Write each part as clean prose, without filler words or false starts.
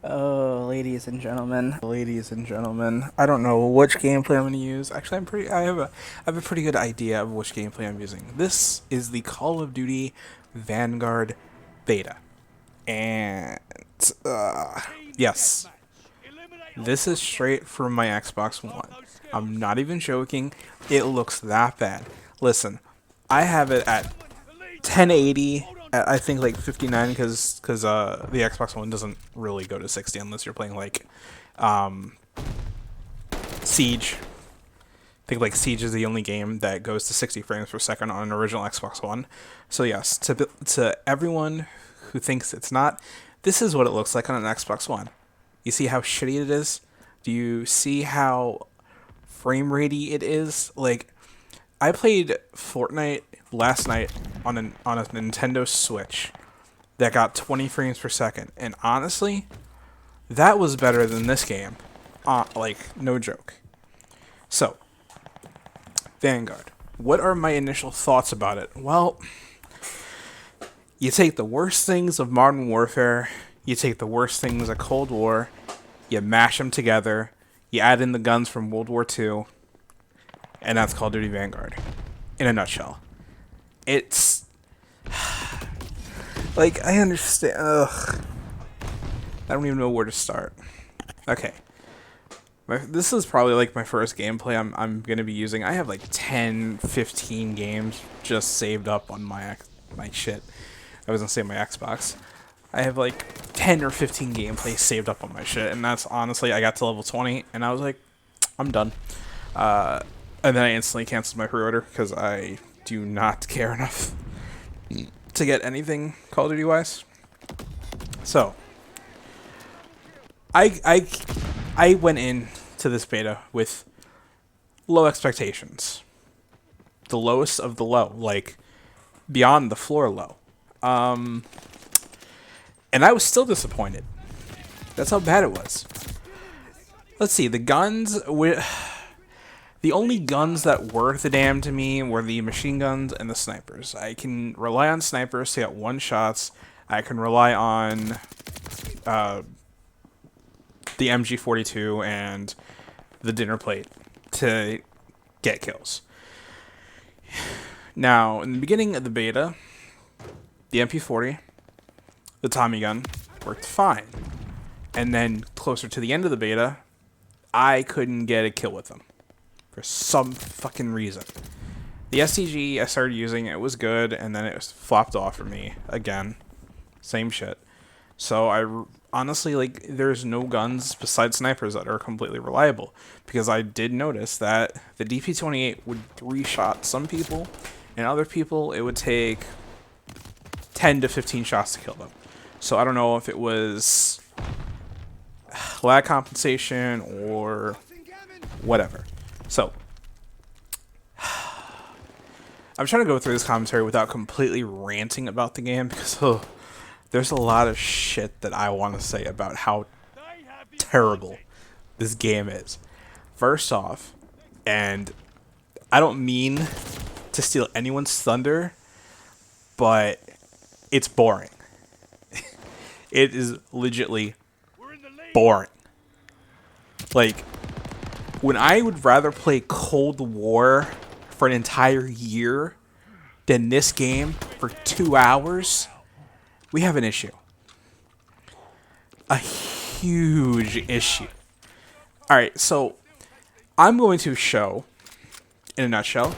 Oh, ladies and gentlemen. I don't know which gameplay I'm going to use. Actually, I have a pretty good idea of which gameplay I'm using. This is the Call of Duty Vanguard beta, and yes, this is straight from my Xbox One. I'm not even joking. It looks that bad. Listen, I have it at 1080 at, I think like 59 because the Xbox One doesn't really go to 60 unless you're playing like um, Siege. I think like Siege is the only game that goes to 60 frames per second on an original Xbox One. So yes, to everyone who thinks it's not, this is what it looks like on an Xbox One. You see how shitty it is? Do you see how frame ratey it is? Like, I played Fortnite last night on a Nintendo Switch that got 20 frames per second, and honestly, that was better than this game. Like, no joke. So, Vanguard. What are my initial thoughts about it? Well, you take the worst things of Modern Warfare, you take the worst things of Cold War, you mash them together, you add in the guns from World War II, and that's Call of Duty Vanguard. In a nutshell. It's like, I understand. Ugh. I don't even know where to start. Okay. This is probably like my first gameplay I'm going to be using. I have like 10, 15 games just saved up on my shit. I was going to say my Xbox. I have like 10 or 15 gameplays saved up on my shit, and that's honestly, I got to level 20 and I was like, I'm done. And then I instantly canceled my pre-order because I do not care enough to get anything Call of Duty wise. So I went in to this beta with low expectations, the lowest of the low, like beyond the floor low, and I was still disappointed. That's how bad it was. Let's see, the guns the only guns that were the damn to me were the machine guns and the snipers. I can rely on snipers to get one shots. I can rely on the MG42 and the dinner plate to get kills. Now, in the beginning of the beta, the MP40, the Tommy gun, worked fine. And then closer to the end of the beta, I couldn't get a kill with them. For some fucking reason. The STG I started using, it was good, and then it was flopped off for me again. Same shit. So I honestly, like, there's no guns besides snipers that are completely reliable, because I did notice that the DP28 would 3-shot some people, and other people it would take 10 to 15 shots to kill them. So I don't know if it was lag compensation or whatever. So, I'm trying to go through this commentary without completely ranting about the game because there's a lot of shit that I want to say about how terrible this game is. First off, and I don't mean to steal anyone's thunder, but it's boring. It is legitimately boring. Like, when I would rather play Cold War for an entire year than this game for 2 hours, we have an issue. A huge issue. Alright, so I'm going to show, in a nutshell,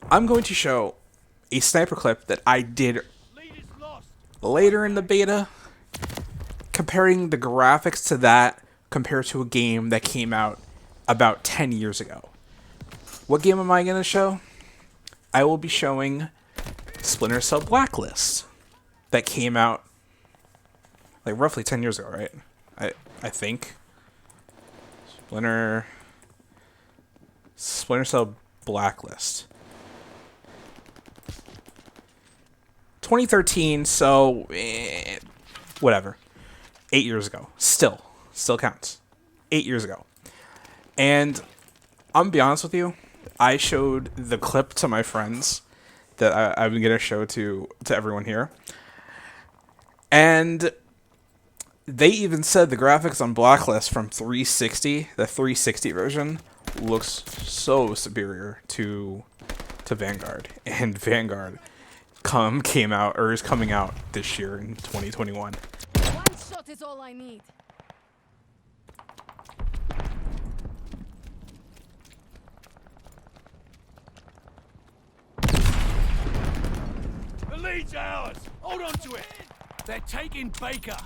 I'm going to show a sniper clip that I did later in the beta, comparing the graphics to that compared to a game that came out about 10 years ago. What game am I going to show? I will be showing Splinter Cell Blacklist that came out like roughly 10 years ago, right? I think. Splinter Cell Blacklist. 2013, so whatever. 8 years ago. Still counts. 8 years ago. And I'm gonna be honest with you, I showed the clip to my friends that I'm gonna show to everyone here. And They even said the graphics on Blacklist from 360, the 360 version, looks so superior to Vanguard. And Vanguard came out, or is coming out this year in 2021. One shot is all I need. The lead's ours! Hold on to it! They're taking Baker!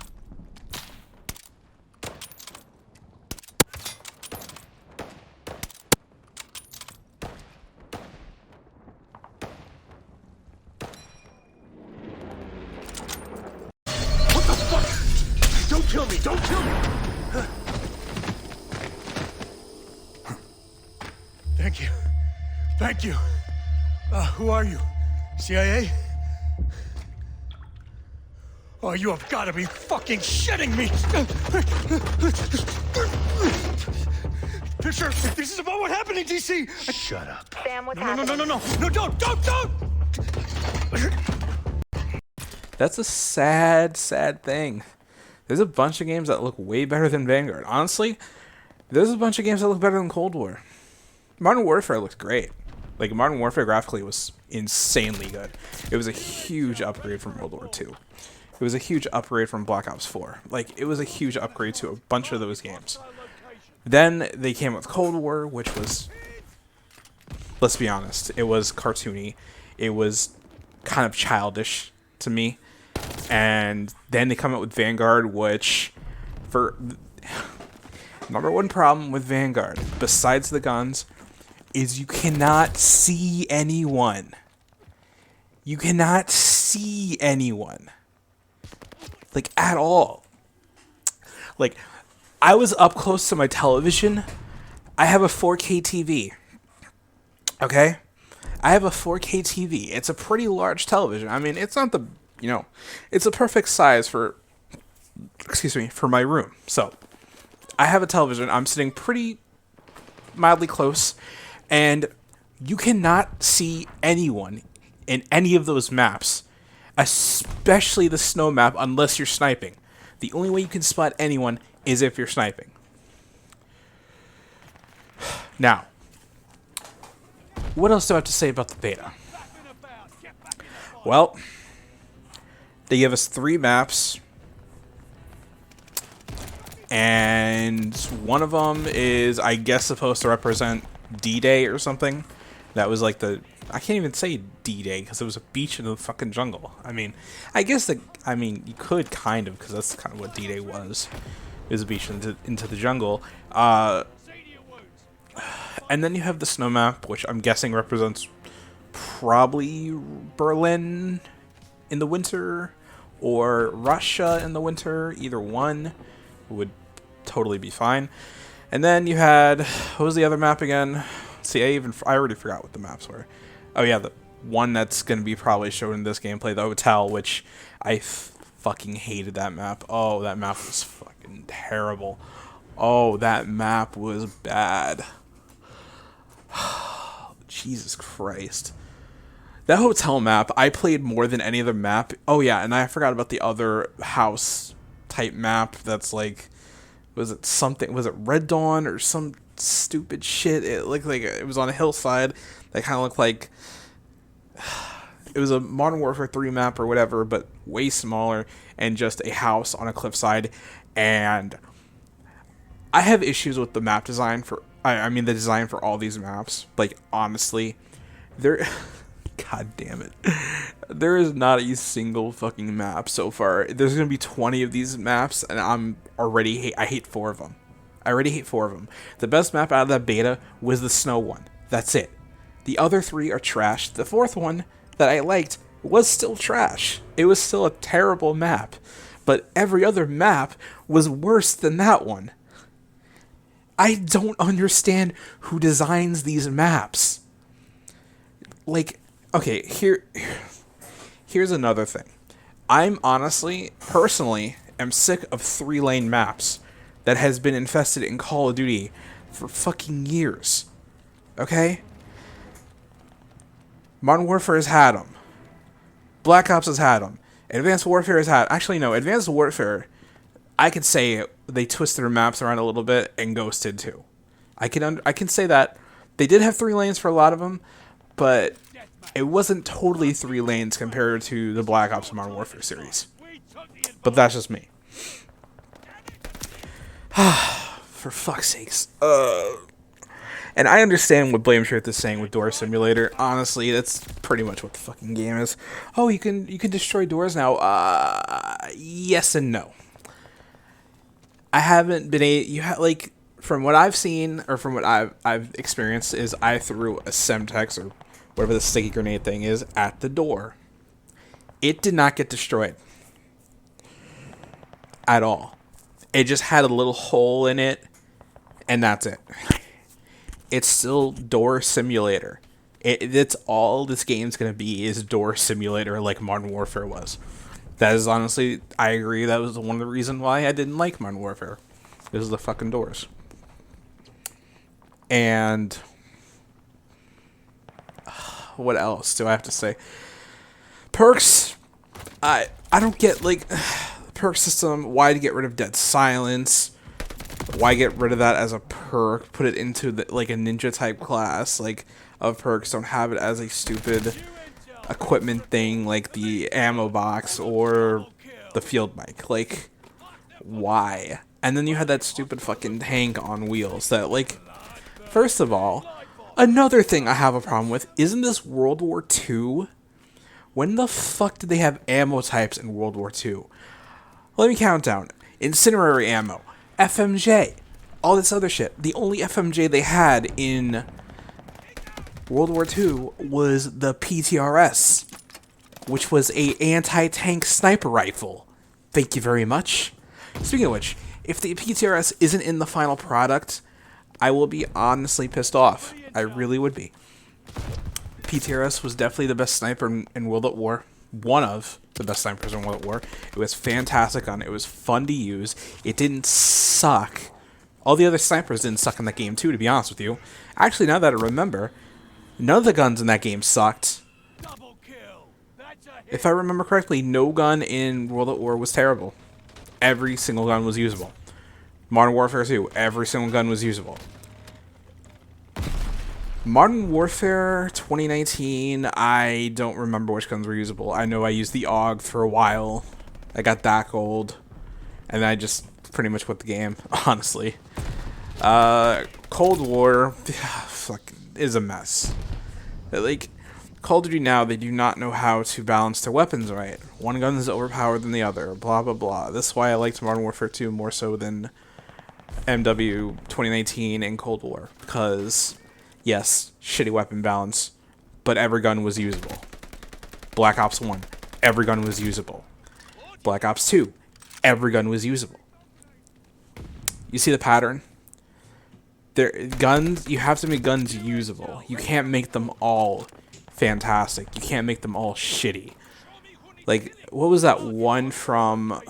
What the fuck? Don't kill me! Don't kill me! Thank you. Thank you. Who are you? CIA? Oh, you have got to be fucking shitting me! Fisher, if this is about what happened in D.C. Shut up. Sam, what's No, happening? no, don't! That's a sad, sad thing. There's a bunch of games that look way better than Vanguard. Honestly, there's a bunch of games that look better than Cold War. Modern Warfare looked great. Like, Modern Warfare graphically was insanely good. It was a huge upgrade from World War II. It was a huge upgrade from Black Ops 4. Like, it was a huge upgrade to a bunch of those games. Then they came with Cold War, which was, let's be honest, it was cartoony. It was kind of childish to me. And then they come out with Vanguard, which, for number one problem with Vanguard, besides the guns, is you cannot see anyone. You cannot see anyone. Like, at all. Like, I was up close to my television. I have a 4K TV. Okay? I have a 4K TV. It's a pretty large television. I mean, it's not the, it's a perfect size for my room. So, I have a television. I'm sitting pretty mildly close, and you cannot see anyone in any of those maps, especially the snow map, unless you're sniping. The only way you can spot anyone is if you're sniping. Now, what else do I have to say about the beta? Well, they give us 3 maps, and one of them is, I guess, supposed to represent D-Day or something. That was like I can't even say D-Day because it was a beach in the fucking jungle. I mean, I guess you could kind of, because that's kind of what D-Day was. It was a beach into the jungle. And then you have the snow map, which I'm guessing represents probably Berlin in the winter or Russia in the winter. Either one would totally be fine. And then you had, what was the other map again? See, I already forgot what the maps were. Oh yeah, the one that's going to be probably shown in this gameplay, the hotel, which I fucking hated that map. Oh, that map was fucking terrible. Oh, that map was bad. Jesus Christ. That hotel map, I played more than any other map. Oh yeah, and I forgot about the other house type map that's like, was it Red Dawn or some stupid shit? It looked like it was on a hillside that kind of looked like it was a Modern Warfare 3 map or whatever, but way smaller and just a house on a cliffside. And I have issues with the map design the design for all these maps. Like, honestly, God damn it. There is not a single fucking map so far. There's going to be 20 of these maps, and I hate 4 of them. I already hate 4 of them. The best map out of that beta was the snow one. That's it. The other 3 are trash. The 4th one that I liked was still trash. It was still a terrible map. But every other map was worse than that one. I don't understand who designs these maps. Like, okay, here's another thing. I'm honestly, personally, am sick of 3-lane maps that has been infested in Call of Duty for fucking years. Okay? Modern Warfare has had them. Black Ops has had them. Advanced Warfare has had... Actually, no. Advanced Warfare... I could say they twisted their maps around a little bit, and Ghost did too. I can say that they did have 3 lanes for a lot of them, but it wasn't totally 3 lanes compared to the Black Ops Modern Warfare series. But that's just me. For fuck's sakes. And I understand what Blame Truth is saying with Door Simulator. Honestly, that's pretty much what the fucking game is. Oh, you can destroy doors now. Yes and no. I haven't been like, from what I've seen or from what I've experienced is I threw a Semtex or whatever the sticky grenade thing is at the door. It did not get destroyed at all. It just had a little hole in it, and that's it. It's still Door Simulator. It's all this game's gonna be is Door Simulator, like Modern Warfare was. That is honestly, I agree. That was one of the reasons why I didn't like Modern Warfare. Is the fucking doors. And what else do I have to say? Perks. I don't get, like, perk system. Why to get rid of Dead Silence? Why get rid of that as a perk? Put it into like a ninja type class, like, of perks. Don't have it as a stupid equipment thing like the ammo box or the field mic. Like, why? And then you had that stupid fucking tank on wheels that, like, first of all, another thing I have a problem with, isn't this World War II? When the fuck did they have ammo types in World War II? Let me count down. Incinerary ammo, FMJ, all this other shit. The only FMJ they had in World War II was the PTRS, which was a anti-tank sniper rifle. Thank you very much. Speaking of which, if the PTRS isn't in the final product, I will be honestly pissed off. I really would be. PTRS was definitely the best sniper in World at War. One of the best snipers in World at War. It was fantastic on it. It was fun to use. It didn't suck. All the other snipers didn't suck in that game too, to be honest with you. Actually, now that I remember, none of the guns in that game sucked. If I remember correctly, no gun in World at War was terrible. Every single gun was usable. Modern Warfare 2, every single gun was usable. Modern Warfare 2019, I don't remember which guns were usable. I know I used the AUG for a while. I got that gold. And I just pretty much quit the game, honestly. Cold War, fuck, is a mess. Like, Call of Duty now, they do not know how to balance their weapons right. One gun is overpowered than the other, blah, blah, blah. This is why I liked Modern Warfare 2 more so than MW 2019 and Cold War. Because, yes, shitty weapon balance, but every gun was usable. Black Ops 1, every gun was usable. Black Ops 2, every gun was usable. You see the pattern? Guns, you have to make guns usable. You can't make them all fantastic. You can't make them all shitty. Like, what was that one from...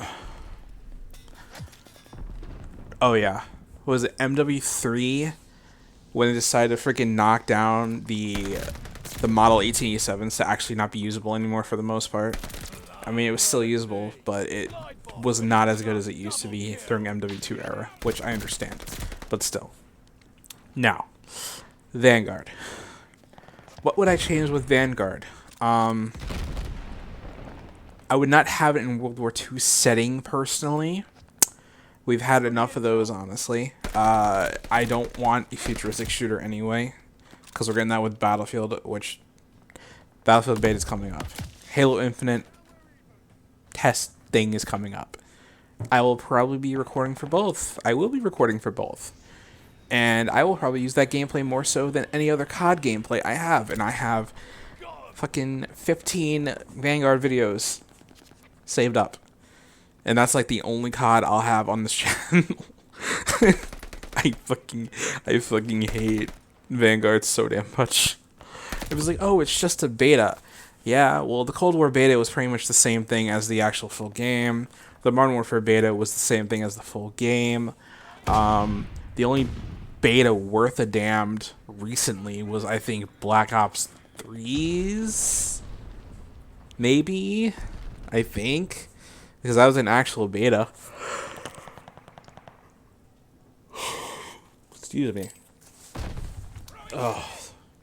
Oh, yeah. What was it, MW3? When they decided to freaking knock down the Model 1887s to actually not be usable anymore for the most part. I mean, it was still usable, but it was not as good as it used to be during MW2 era, which I understand. But still. Now, Vanguard. What would I change with Vanguard? I would not have it in World War II setting, personally. We've had enough of those, honestly. I don't want a futuristic shooter anyway, because we're getting that with Battlefield, which Battlefield beta is coming up. Halo Infinite test thing is coming up. I will probably be recording for both. I will be recording for both. And I will probably use that gameplay more so than any other COD gameplay I have. And I have fucking 15 Vanguard videos saved up. And that's like the only COD I'll have on this channel. I fucking hate Vanguard so damn much. It was like, oh, it's just a beta. Yeah, well, the Cold War beta was pretty much the same thing as the actual full game. The Modern Warfare beta was the same thing as the full game. The only beta worth a damned recently was, I think, Black Ops 3's? Maybe? I think? Because that was an actual beta. Excuse me. Oh,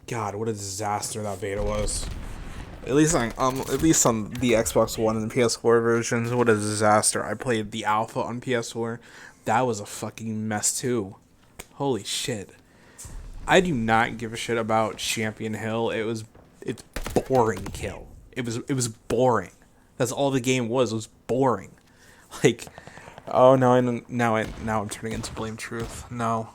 God, what a disaster that beta was. At least on the Xbox One and the PS4 versions, what a disaster. I played the alpha on PS4. That was a fucking mess too. Holy shit. I do not give a shit about Champion Hill. It's boring kill. It was boring. That's all the game was boring. Like, oh no, now I'm turning into Blame Truth. No.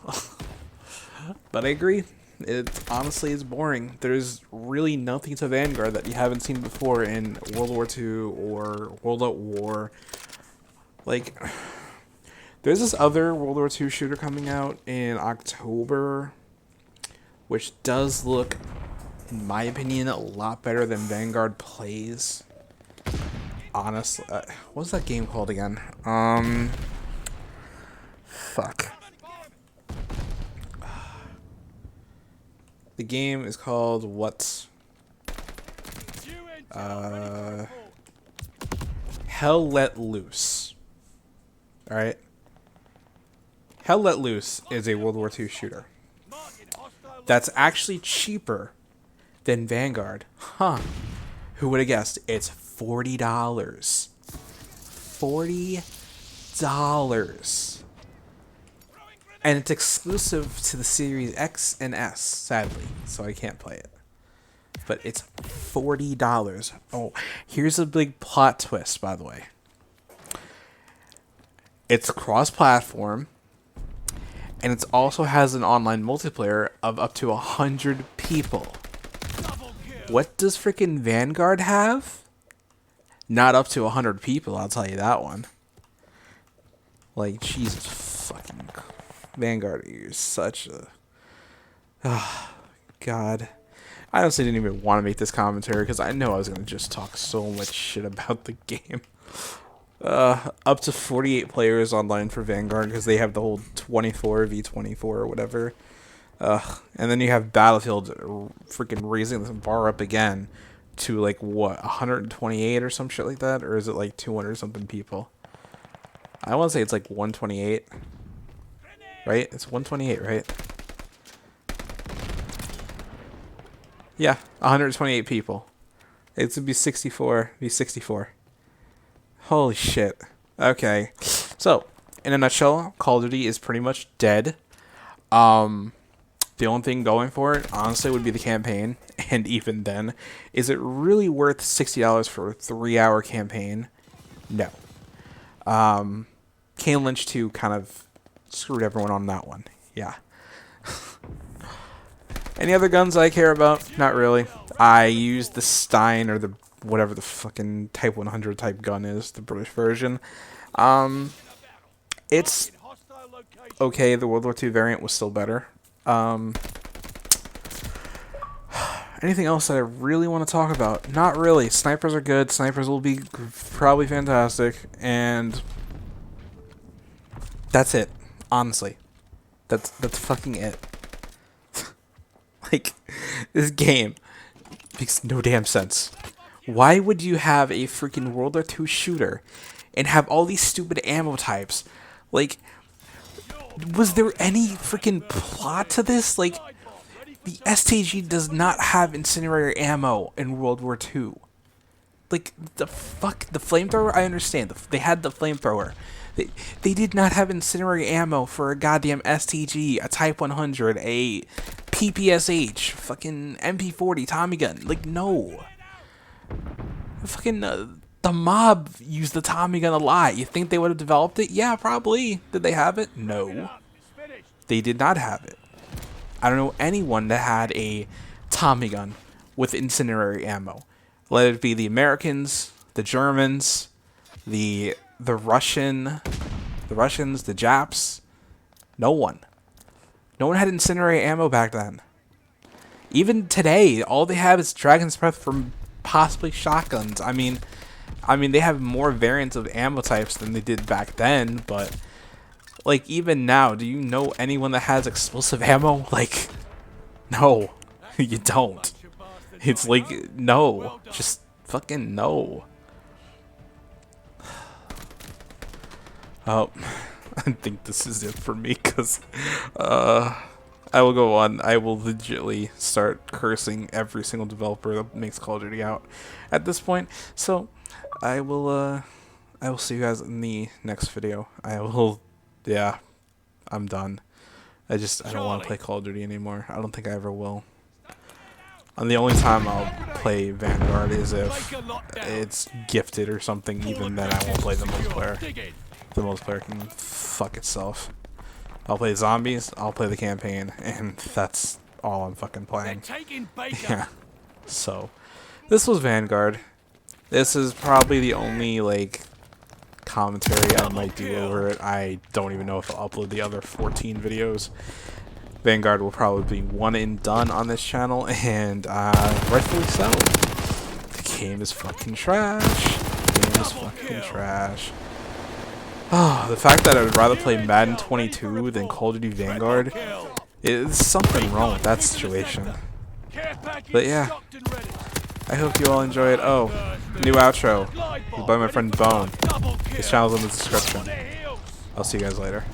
But I agree. It honestly is boring. There's really nothing to Vanguard that you haven't seen before in World War II or World at War. Like, there's this other World War II shooter coming out in October, which does look, in my opinion, a lot better than Vanguard plays. Honestly, what's that game called again? Fuck. The game is called what? Hell Let Loose. Alright? Hell Let Loose is a World War II shooter. That's actually cheaper than Vanguard. Huh. Who would have guessed? It's $40. $40. And it's exclusive to the Series X and S, sadly, so I can't play it. But it's $40. Oh, here's a big plot twist, by the way. It's cross-platform, and it also has an online multiplayer of up to 100 people. What does freaking Vanguard have? Not up to 100 people, I'll tell you that one. Like, Jesus fucking Vanguard, you're such a... Oh, God. I honestly didn't even want to make this commentary because I know I was going to just talk so much shit about the game. Up to 48 players online for Vanguard because they have the whole 24 v24 or whatever. And then you have Battlefield freaking raising the bar up again to like what, 128 or some shit like that, or is it like 200 something people? I want to say it's like 128, right? It's 128, right? Yeah, 128 people. It's would be 64, be 64. Holy shit. Okay, so in a nutshell, Call of Duty is pretty much dead. The only thing going for it, honestly, would be the campaign. And even then, is it really worth $60 for a 3-hour campaign? No. Kane Lynch 2 kind of screwed everyone on that one. Yeah. Any other guns I care about? Not really. I use the Stein or the whatever the fucking Type 100 type gun is, the British version. It's okay. The World War II variant was still better. Anything else that I really want to talk about? Not really. Snipers are good. Snipers will be probably fantastic. And that's it. Honestly. That's fucking it. Like, this game makes no damn sense. Why would you have a freaking World War II shooter and have all these stupid ammo types? Like, was there any freaking plot to this? Like, the STG does not have incendiary ammo in World War II. Like, the fuck? The flamethrower? I understand. They had the flamethrower. They did not have incendiary ammo for a goddamn STG, a Type 100, a PPSH, fucking MP40 Tommy gun. Like, no. Fucking, the mob used the Tommy gun a lot. You think they would have developed it? Yeah, probably. Did they have it? No. They did not have it. I don't know anyone that had a Tommy gun with incendiary ammo. Let it be the Americans, the Germans, the Russians, the Japs. No one. No one had incendiary ammo back then. Even today, all they have is Dragon's Breath from possibly shotguns. I mean, they have more variants of ammo types than they did back then, but like, even now, do you know anyone that has explosive ammo? Like, no, you don't. It's like, no, just fucking no. Oh, I think this is it for me, because I will go on. I will legitly start cursing every single developer that makes Call of Duty out at this point. So I will see you guys in the next video. Yeah, I'm done. I don't want to play Call of Duty anymore. I don't think I ever will. And the only time I'll play Vanguard is if it's gifted or something. Even then, I won't play the multiplayer. The multiplayer can fuck itself. I'll play zombies, I'll play the campaign, and that's all I'm fucking playing. Yeah. So, this was Vanguard. This is probably the only, like, commentary I might do over it. I don't even know if I'll upload the other 14 videos. Vanguard will probably be one and done on this channel, and rightfully so. The game is fucking trash. The game is fucking trash. Oh, the fact that I would rather play Madden 22 than Call of Duty Vanguard, is something wrong with that situation. But yeah, I hope you all enjoy it. Oh, new outro by my friend Bone. His channel's in the description. I'll see you guys later.